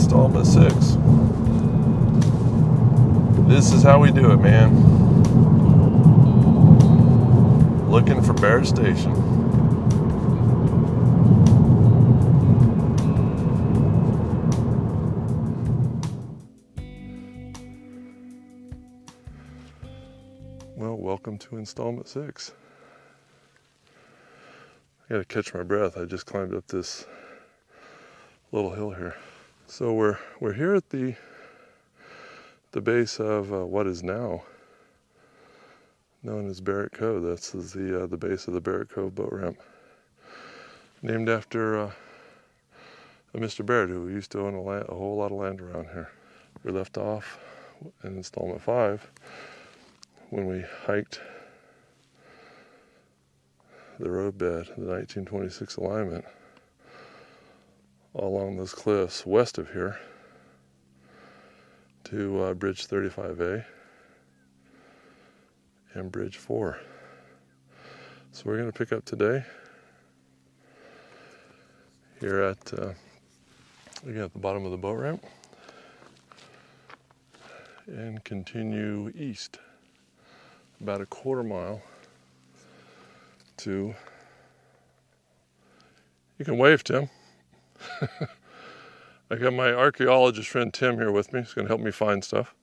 Installment 6. This is how we do it, man. Looking for Barrett Station. Well, welcome to Installment 6. I gotta catch my breath. I just climbed up this little hill here. So we're here at the base of what is now known as Barrett Cove. This is the base of the Barrett Cove boat ramp, named after a Mr. Barrett who used to own a whole lot of land around here. We left off in Installment 5 when we hiked the roadbed, the 1926 alignment, along those cliffs west of here to Bridge 35A and Bridge 4. So we're going to pick up today here at again at the bottom of the boat ramp and continue east about a quarter mile to, you can wave, Tim. I got my archaeologist friend Tim here with me. He's going to help me find stuff.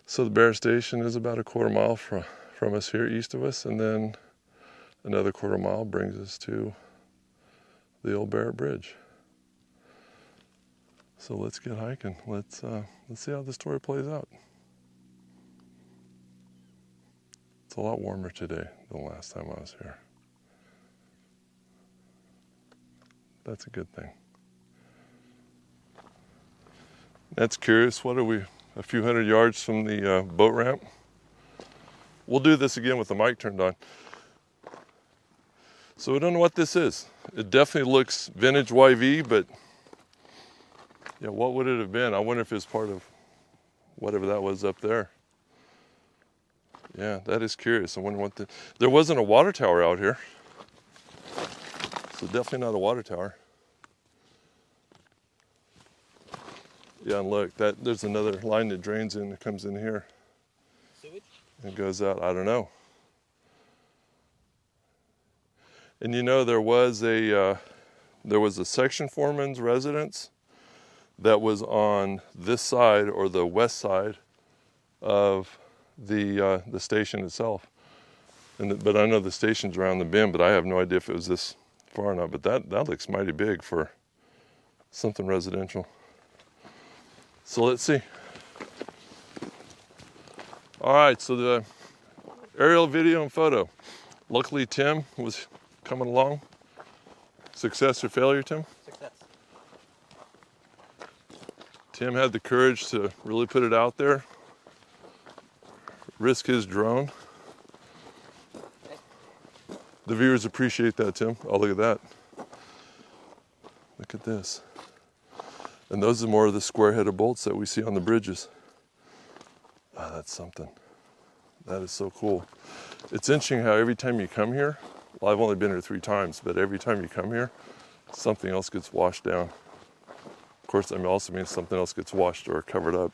So the Barrett Station is about a quarter mile from us here, east of us, and then another quarter mile brings us to the old Barrett Bridge. So let's get hiking. Let's see how the story plays out. It's a lot warmer today than last time I was here. That's a good thing. That's curious. What are we, a few hundred yards from the boat ramp? We'll do this again with the mic turned on. So we don't know what this is. It definitely looks vintage YV, but yeah, what would it have been? I wonder if it's part of whatever that was up there. Yeah, that is curious. I wonder what there wasn't a water tower out here. So definitely not a water tower. Yeah, and look, there's another line that drains in, that comes in here. Sewage? And goes out, I don't know. And you know, there was a section foreman's residence that was on this side, or the west side of the station itself. But I know the station's around the bend, but I have no idea if it was this far or not. But that looks mighty big for something residential. So let's see. All right, so the aerial, video, and photo. Luckily, Tim was coming along. Success or failure, Tim? Success. Tim had the courage to really put it out there, risk his drone. The viewers appreciate that, Tim. Oh, look at that. Look at this. And those are more of the square-headed bolts that we see on the bridges. Ah, that's something. That is so cool. It's interesting how every time you come here, well, I've only been here 3 times, but every time you come here, something else gets washed down. Of course, that also means something else gets washed or covered up.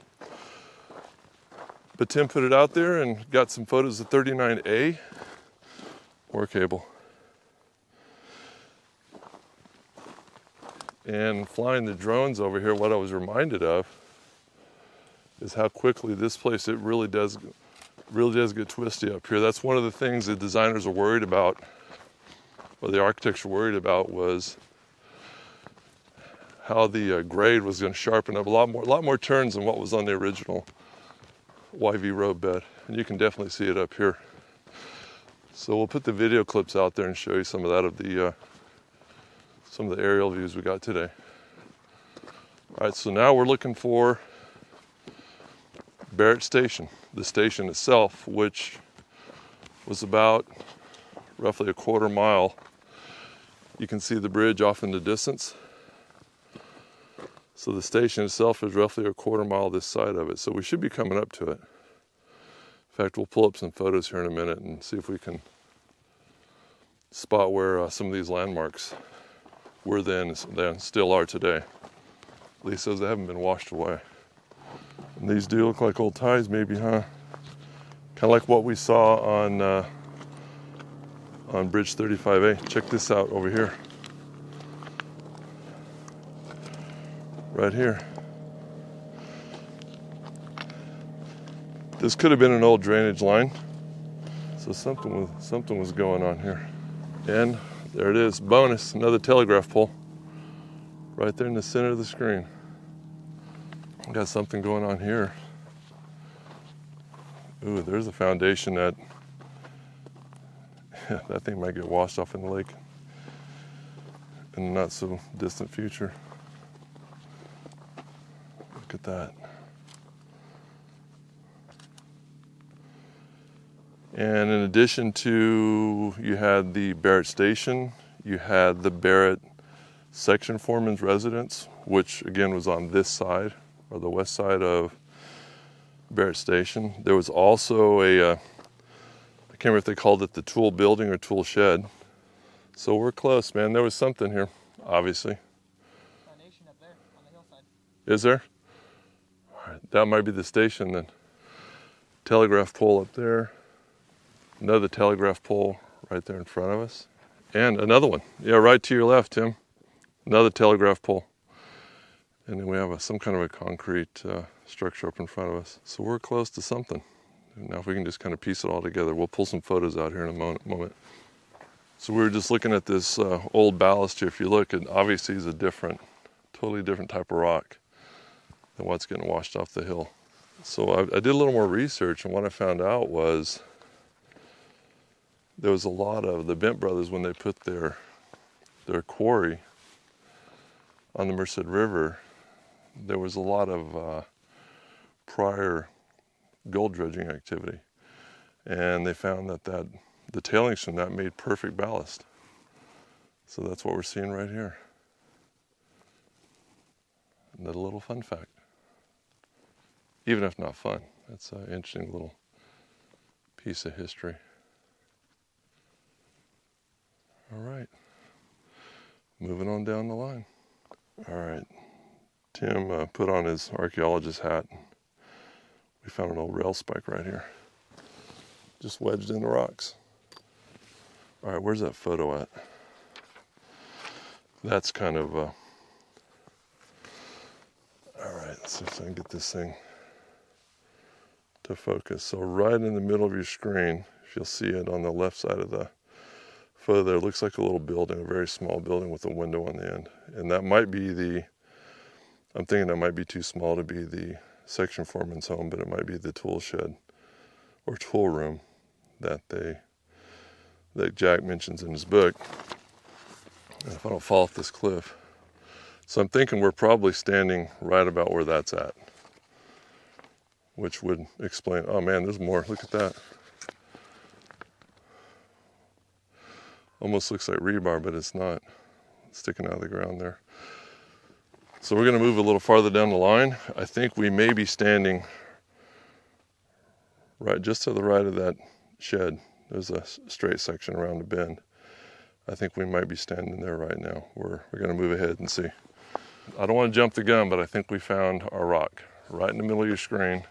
But Tim put it out there and got some photos of 39A. More cable. And flying the drones over here, what I was reminded of is how quickly this place, it really does get twisty up here. That's one of the things the designers are worried about, or the architects were worried about, was how the grade was going to sharpen up a lot more turns than what was on the original YV road bed. And you can definitely see it up here. So we'll put the video clips out there and show you some of that, of some of the aerial views we got today. All right, so now we're looking for Barrett Station, the station itself, which was about roughly a quarter mile. You can see the bridge off in the distance. So the station itself is roughly a quarter mile this side of it. So we should be coming up to it. In fact, we'll pull up some photos here in a minute and see if we can spot where some of these landmarks were then and still are today. At least those that haven't been washed away. And these do look like old ties maybe, huh? Kind of like what we saw on Bridge 35A. Check this out over here. Right here. This could have been an old drainage line. So something was going on here. And there it is, bonus, another telegraph pole. Right there in the center of the screen. Got something going on here. Ooh, there's a foundation that that thing might get washed off in the lake in the not so distant future. Look at that. And in addition to, you had the Barrett station, you had the Barrett section foreman's residence, which again was on this side, or the west side of Barrett station. There was also I can't remember if they called it the tool building or tool shed. So we're close, man. There was something here, obviously. Foundation up there on the hillside. Is there? All right, that might be the station then. Telegraph pole up there. Another telegraph pole right there in front of us. And another one. Yeah, right to your left, Tim. Another telegraph pole. And then we have some kind of a concrete structure up in front of us. So we're close to something. Now if we can just kind of piece it all together, we'll pull some photos out here in a moment. So we were just looking at this old ballast here. If you look, it obviously is a totally different type of rock than what's getting washed off the hill. So I did a little more research, and what I found out was there was a lot of the Bent brothers, when they put their quarry on the Merced River, there was a lot of prior gold dredging activity, and they found that the tailings from that made perfect ballast. So that's what we're seeing right here. Another little fun fact, even if not fun. That's an interesting little piece of history. All right, moving on down the line. All right, Tim put on his archaeologist hat. We found an old rail spike right here, just wedged in the rocks. All right, where's that photo at? That's kind of, all right, let's see if I can get this thing to focus. So right in the middle of your screen, if you'll see it on the left side of the photo there, it looks like a little building, a very small building with a window on the end. And that might be I'm thinking that might be too small to be the section foreman's home, but it might be the tool shed or tool room that Jack mentions in his book. And if I don't fall off this cliff. So I'm thinking we're probably standing right about where that's at, which would explain, oh man, there's more, look at that. Almost looks like rebar, but it's not. It's sticking out of the ground there. So we're gonna move a little farther down the line. I think we may be standing right just to the right of that shed. There's a straight section around the bend. I think we might be standing there right now. We're gonna move ahead and see. I don't wanna jump the gun, but I think we found our rock. Right in the middle of your screen.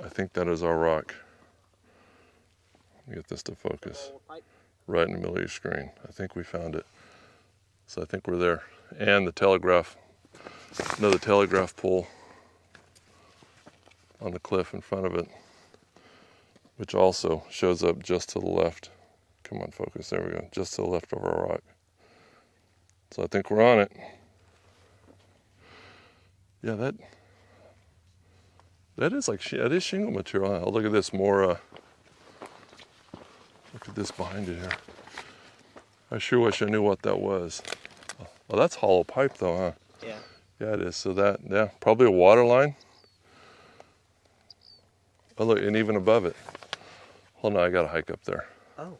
I think that is our rock. Let me get this to focus. Right in the middle of your screen. I think we found it. So I think we're there. And the telegraph, another telegraph pole on the cliff in front of it, which also shows up just to the left. Come on, focus, there we go. Just to the left of our rock. So I think we're on it. Yeah, that is like, that is shingle material. Oh, look at this more, look at this behind it here. I sure wish I knew what that was. Well, that's hollow pipe though, huh? Yeah. Yeah, it is. So that, yeah, probably a water line. Oh, look, and even above it. Hold on, I got to hike up there. Oh.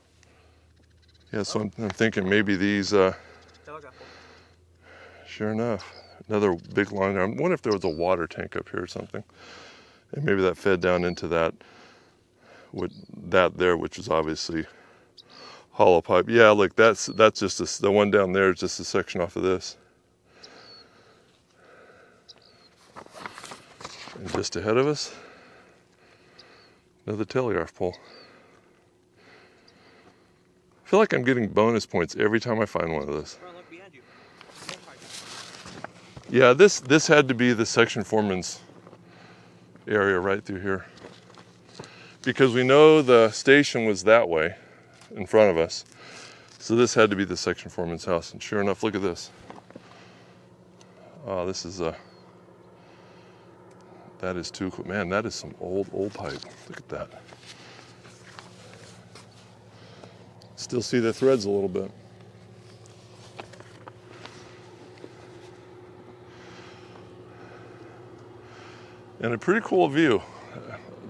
Yeah, so I'm thinking maybe these, sure enough, another big line there. I wonder if there was a water tank up here or something. And maybe that fed down into that there, which is obviously hollow pipe. Yeah, look, that's just the one down there is just a section off of this. And just ahead of us, another telegraph pole. I feel like I'm getting bonus points every time I find one of those. Bro, look behind you. Yeah, this had to be the section foreman's area right through here. Because we know the station was that way in front of us. So this had to be the section foreman's house. And sure enough, look at this. Oh, this is that is too cool. Man, that is some old pipe. Look at that. Still see the threads a little bit. And a pretty cool view.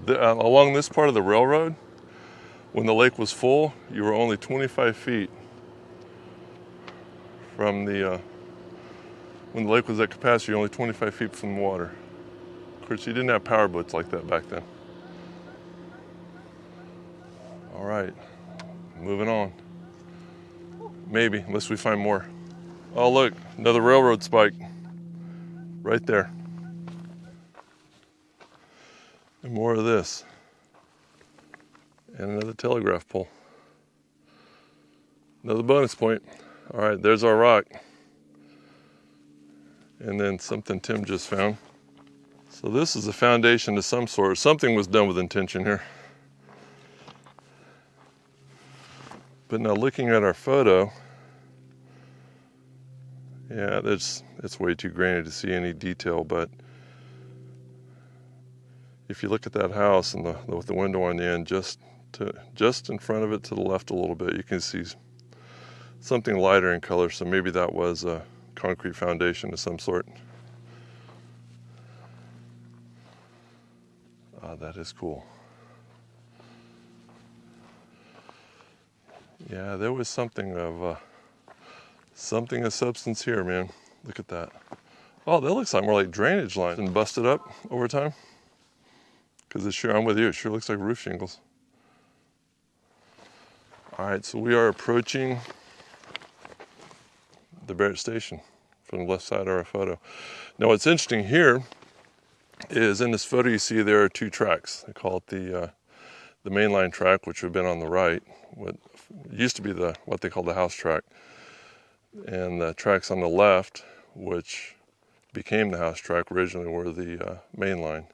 Along this part of the railroad, when the lake was full, you were only 25 feet from the, when the lake was at capacity, you're only 25 feet from the water. Of course, you didn't have power boats like that back then. All right, moving on. Maybe, unless we find more. Oh look, another railroad spike right there. And more of this. And another telegraph pole. Another bonus point. All right, there's our rock. And then something Tim just found. So this is a foundation of some sort. Something was done with intention here. But now looking at our photo, yeah, it's way too grainy to see any detail, but if you look at that house and with the window on the end, just in front of it to the left a little bit, you can see something lighter in color, so maybe that was a concrete foundation of some sort. That is cool. Yeah, there was something of substance here, man. Look at that. Oh, that looks like more like drainage lines and busted up over time. Because I'm with you, it sure looks like roof shingles. All right, so we are approaching the Barrett station from the left side of our photo. Now what's interesting here is in this photo you see there are two tracks. They call it the mainline track, which would have been on the right, what used to be what they call the house track, and the tracks on the left, which became the house track originally, were the main line.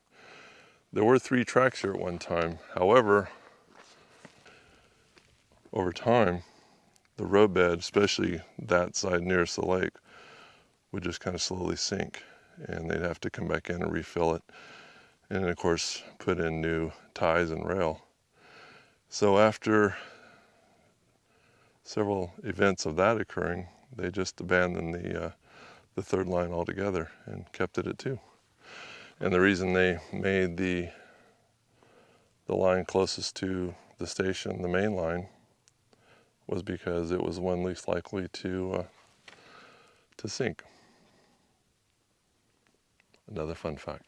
There were 3 tracks here at one time. However, over time, the roadbed, especially that side nearest the lake, would just kind of slowly sink, and they'd have to come back in and refill it, and of course put in new ties and rail. So after several events of that occurring, they just abandoned the third line altogether and kept it at 2. And the reason they made the line closest to the station, the main line, was because it was one least likely to sink. Another fun fact.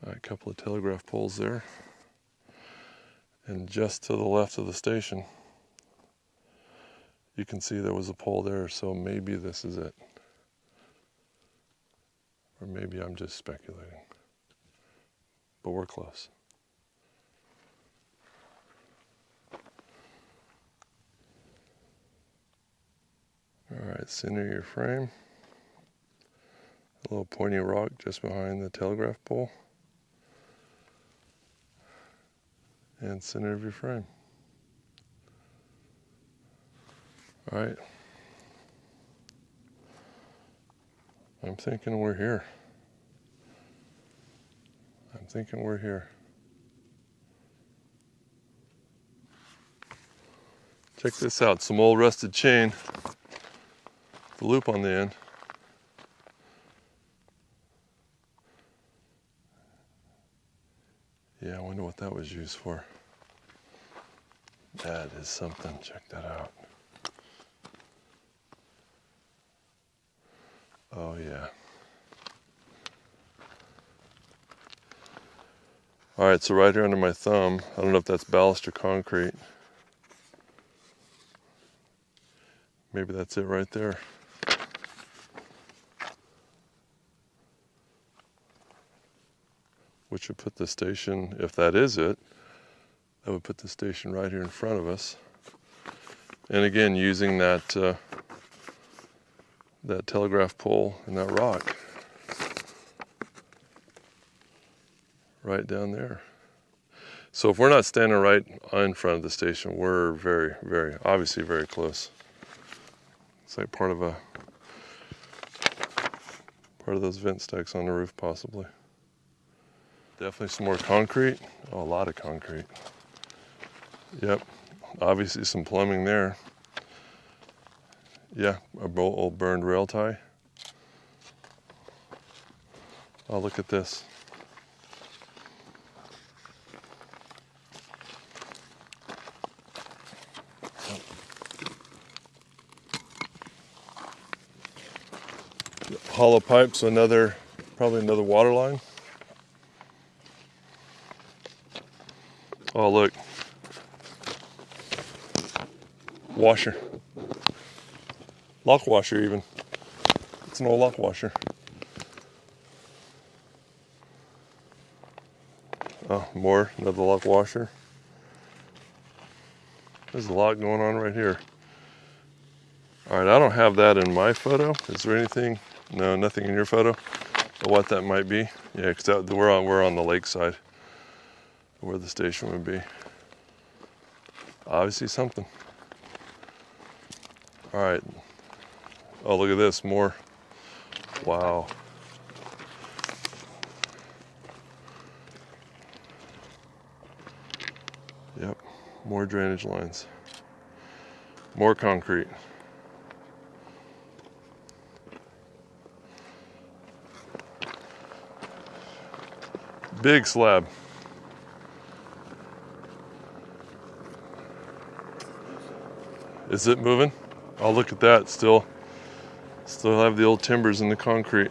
All right, a couple of telegraph poles there. And just to the left of the station, you can see there was a pole there, so maybe this is it. Or maybe I'm just speculating. But we're close. All right, center your frame. A little pointy rock just behind the telegraph pole. And center of your frame. All right. I'm thinking we're here. I'm thinking we're here. Check this out, some old rusted chain. The loop on the end. Yeah, I wonder what that was used for. That is something, check that out. Oh yeah. All right, so right here under my thumb, I don't know if that's ballast or concrete. Maybe that's it right there. which would put the station, if that is it, that would put the station right here in front of us. And again, using that that telegraph pole and that rock right down there. So if we're not standing right in front of the station, we're very, very, obviously very close. It's like part of those vent stacks on the roof, possibly. Definitely some more concrete. Oh, a lot of concrete. Yep, obviously some plumbing there. Yeah, a old burned rail tie. Oh, look at this. Hollow pipes, probably another water line. Oh, look. Washer. Lock washer even. It's an old lock washer. Oh, another lock washer. There's a lot going on right here. All right, I don't have that in my photo. Is there anything? No, nothing in your photo of what that might be. Yeah, because we're on the lake side, where the station would be. Obviously something. All right. Oh, look at this, more. Wow. Yep, more drainage lines. More concrete. Big slab. Is it moving? Oh, look at that. Still have the old timbers in the concrete.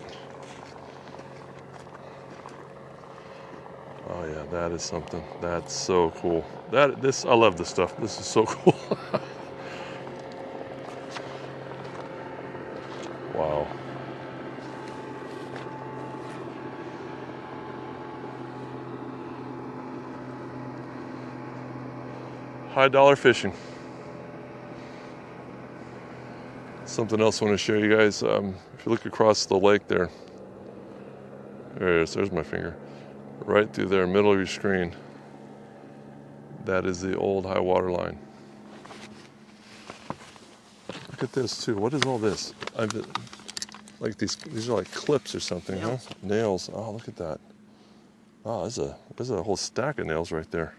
Oh yeah, that is something. That's so cool. I love this stuff. This is so cool. Wow. High dollar fishing. Something else I want to show you guys. If you look across the lake there it is, there's my finger. Right through there, middle of your screen. That is the old high water line. Look at this too. What is all this? Like these are like clips or something, nails. Huh? Nails. Oh, look at that. Oh, there's a whole stack of nails right there.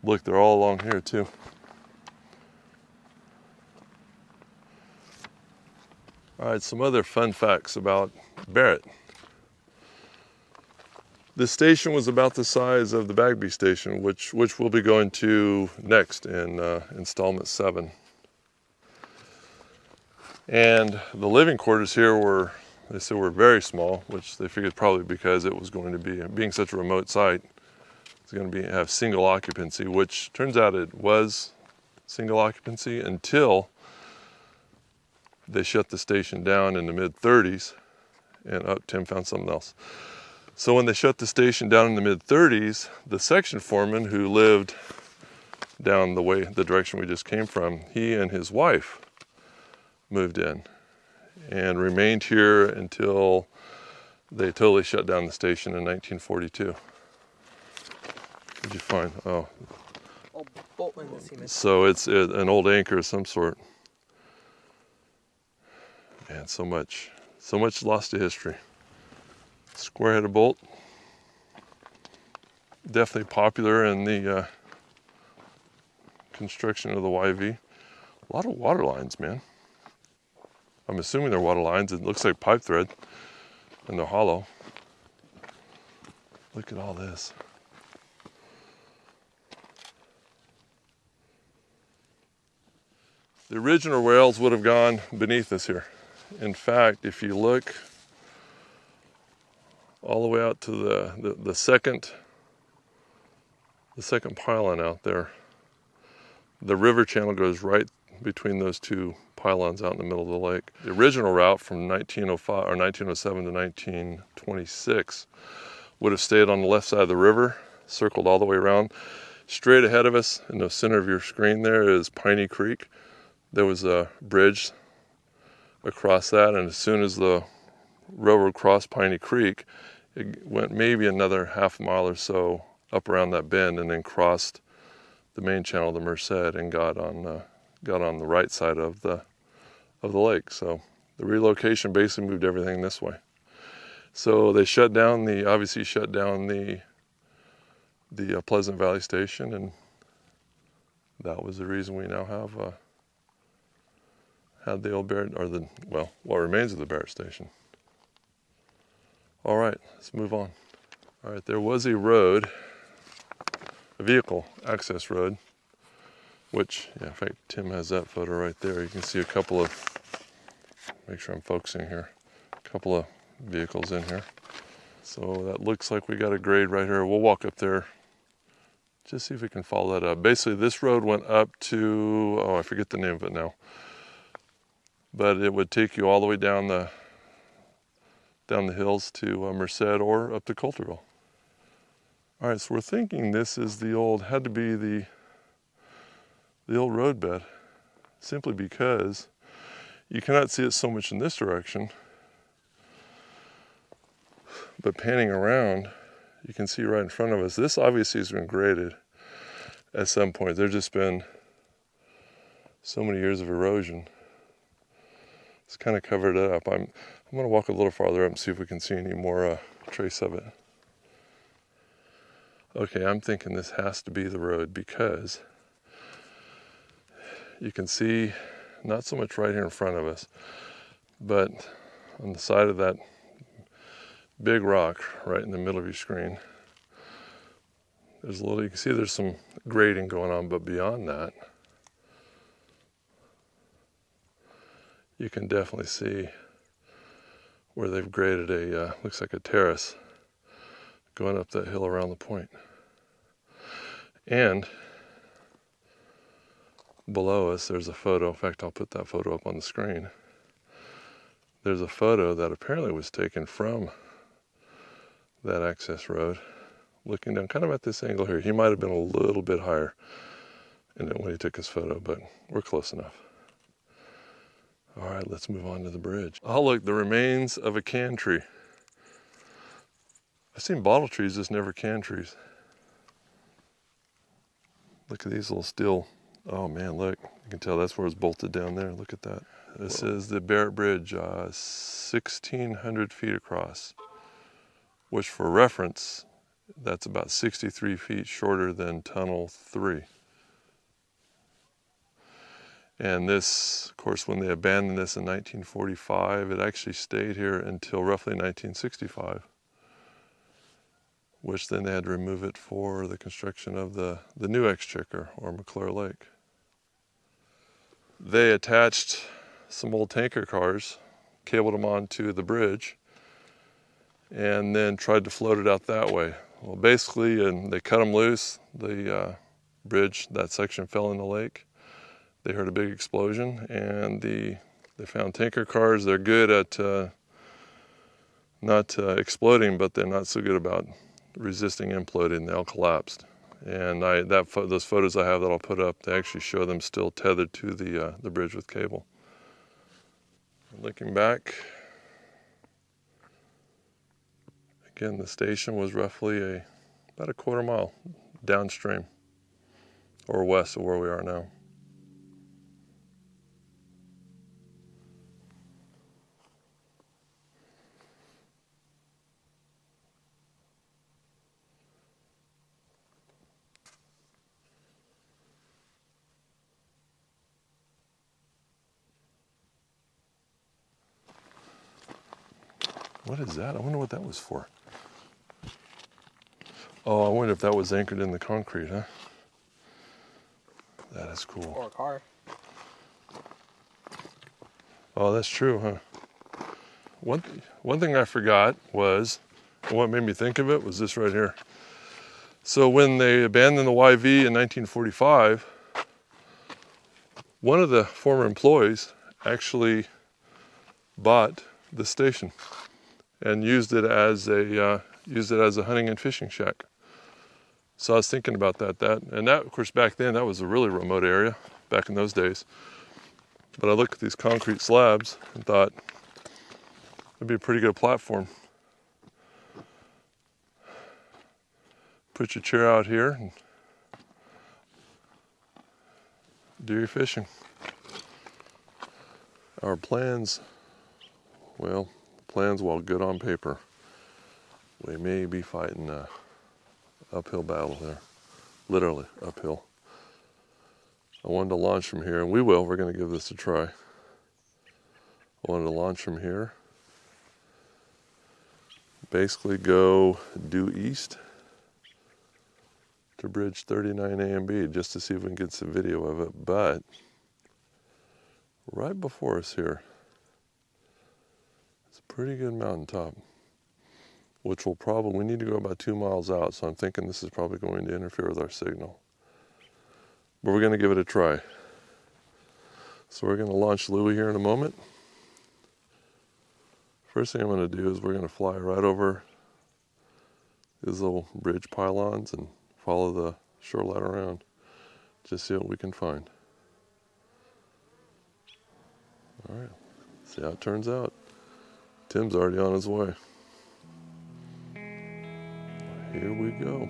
Look, they're all along here too. All right, some other fun facts about Barrett. This station was about the size of the Bagby station, which we'll be going to next in Installment 7. And the living quarters here were very small, which they figured probably because it was going to be, being such a remote site, it's going to have single occupancy, which turns out it was single occupancy until they shut the station down in the mid-30s, and Tim found something else. So when they shut the station down in the mid-30s, the section foreman who lived down the direction we just came from, he and his wife moved in and remained here until they totally shut down the station in 1942. What'd you find? Oh. Old bolt in the cement. So it's an old anchor of some sort. Man, so much lost to history. Square-headed bolt. Definitely popular in the construction of the YV. A lot of water lines, man. I'm assuming they're water lines. It looks like pipe thread, and they're hollow. Look at all this. The original rails would have gone beneath us here. In fact, if you look all the way out to the second pylon out there, the river channel goes right between those two pylons out in the middle of the lake. The original route from 1905 or 1907 to 1926 would have stayed on the left side of the river, circled all the way around. Straight ahead of us, in the center of your screen there, is Piney Creek. There was a bridge across that, and as soon as the railroad crossed Piney Creek, it went maybe another half mile or so up around that bend, and then crossed the main channel of the Merced and got on the right side of the lake. So the relocation basically moved everything this way. So they obviously shut down the Pleasant Valley Station, and that was the reason we now have had the old Barrett, or what remains of the Barrett Station. All right, let's move on. All right, there was a road, a vehicle access road, which, yeah, in fact, Tim has that photo right there. You can see a couple of, make sure I'm focusing here, a couple of vehicles in here. So that looks like we got a grade right here. We'll walk up there, just see if we can follow that up. Basically, this road went up to, I forget the name of it now, but it would take you all the way down the hills to Merced or up to Coulterville. All right, so we're thinking this is had to be the old roadbed, simply because you cannot see it so much in this direction, but panning around, you can see right in front of us. This obviously has been graded at some point. There's just been so many years of erosion. It's kind of covered it up. I'm going to walk a little farther up and see if we can see any more trace of it. Okay, I'm thinking this has to be the road, because you can see not so much right here in front of us, but on the side of that big rock right in the middle of your screen, you can see there's some grading going on, but beyond that, you can definitely see where they've graded looks like a terrace going up that hill around the point. And below us, there's a photo. In fact, I'll put that photo up on the screen. There's a photo that apparently was taken from that access road, looking down kind of at this angle here. He might have been a little bit higher when he took his photo, but we're close enough. All right, let's move on to the bridge. Oh, look, the remains of a can tree. I've seen bottle trees, just never can trees. Look at these little steel. Oh man, look, you can tell that's where it's bolted down there. Look at that. This is the Barrett Bridge, 1,600 feet across, which for reference, that's about 63 feet shorter than Tunnel 3. And this, of course, when they abandoned this in 1945, it actually stayed here until roughly 1965, which then they had to remove it for the construction of the new Exchequer, or McClure Lake. They attached some old tanker cars, cabled them onto the bridge, and then tried to float it out that way. Well, basically, and they cut them loose. The bridge, that section fell in the lake. They heard a big explosion, and they found tanker cars. They're good at not exploding, but they're not so good about resisting imploding. They all collapsed. And those photos I have that I'll put up, they actually show them still tethered to the bridge with cable. Looking back, again, the station was roughly about a quarter mile downstream or west of where we are now. What is that? I wonder what that was for. Oh, I wonder if that was anchored in the concrete, huh? That is cool. Or a car. Oh, that's true, huh? One thing I forgot was, and what made me think of it was this right here. So when they abandoned the YV in 1945, one of the former employees actually bought the station and used it as a hunting and fishing shack. So I was thinking about that, of course, back then, that was a really remote area, back in those days. But I looked at these concrete slabs and thought, it'd be a pretty good platform. Put your chair out here and do your fishing. Our plans, while good on paper, we may be fighting a uphill battle there, literally uphill. I wanted to launch from here, and we're going to give this a try. I wanted to launch from here, basically go due east to Bridge 39A and B, just to see if we can get some video of it. But right before us here, it's a pretty good mountaintop, which we need to go about 2 miles out, so I'm thinking this is probably going to interfere with our signal. But we're going to give it a try. So we're going to launch Louie here in a moment. First thing I'm going to do is we're going to fly right over these little bridge pylons and follow the shoreline around. Just see what we can find. All right, see how it turns out. Tim's already on his way. Here we go.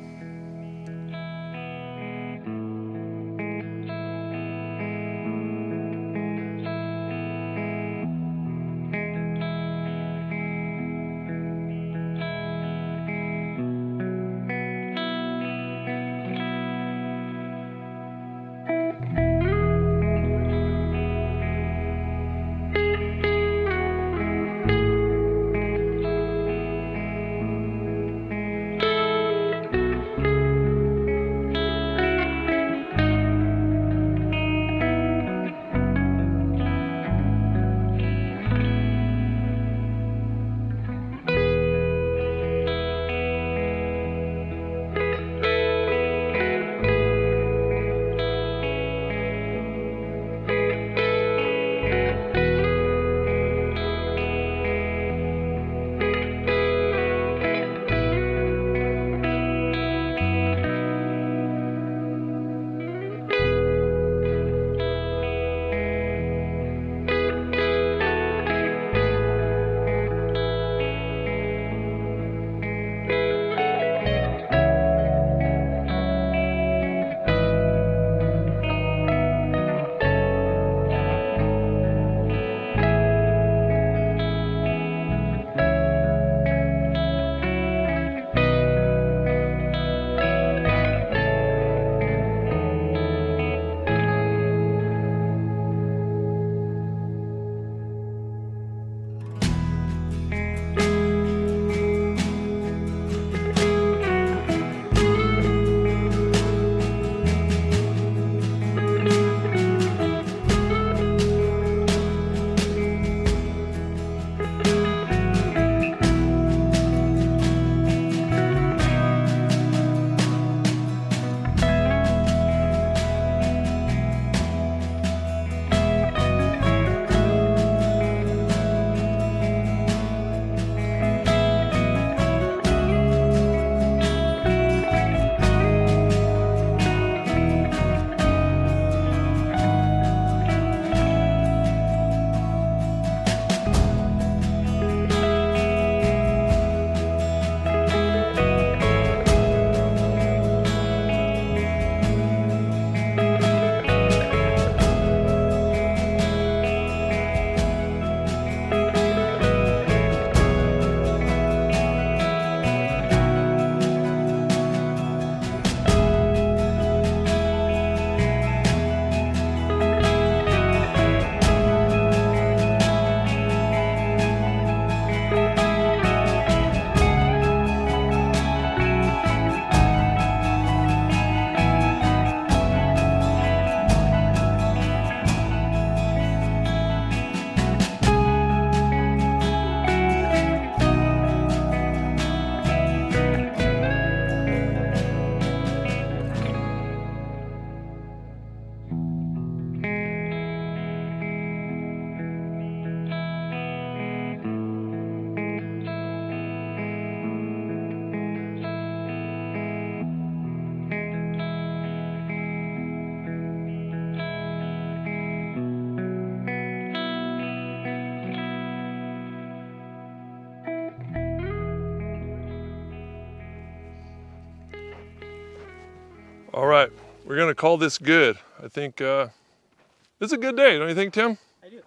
All right, we're gonna call this good. I think it's a good day, don't you think, Tim? I do.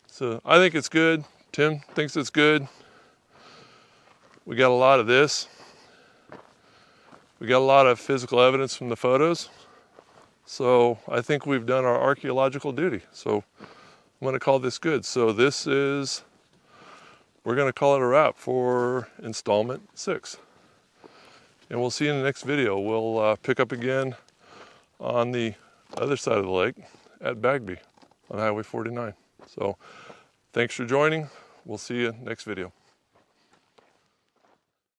So I think it's good. Tim thinks it's good. We got a lot of this. We got a lot of physical evidence from the photos. So I think we've done our archaeological duty. So I'm gonna call this good. So we're gonna call it a wrap for installment 6. And we'll see you in the next video. We'll pick up again on the other side of the lake at Bagby on Highway 49. So thanks for joining. We'll see you next video.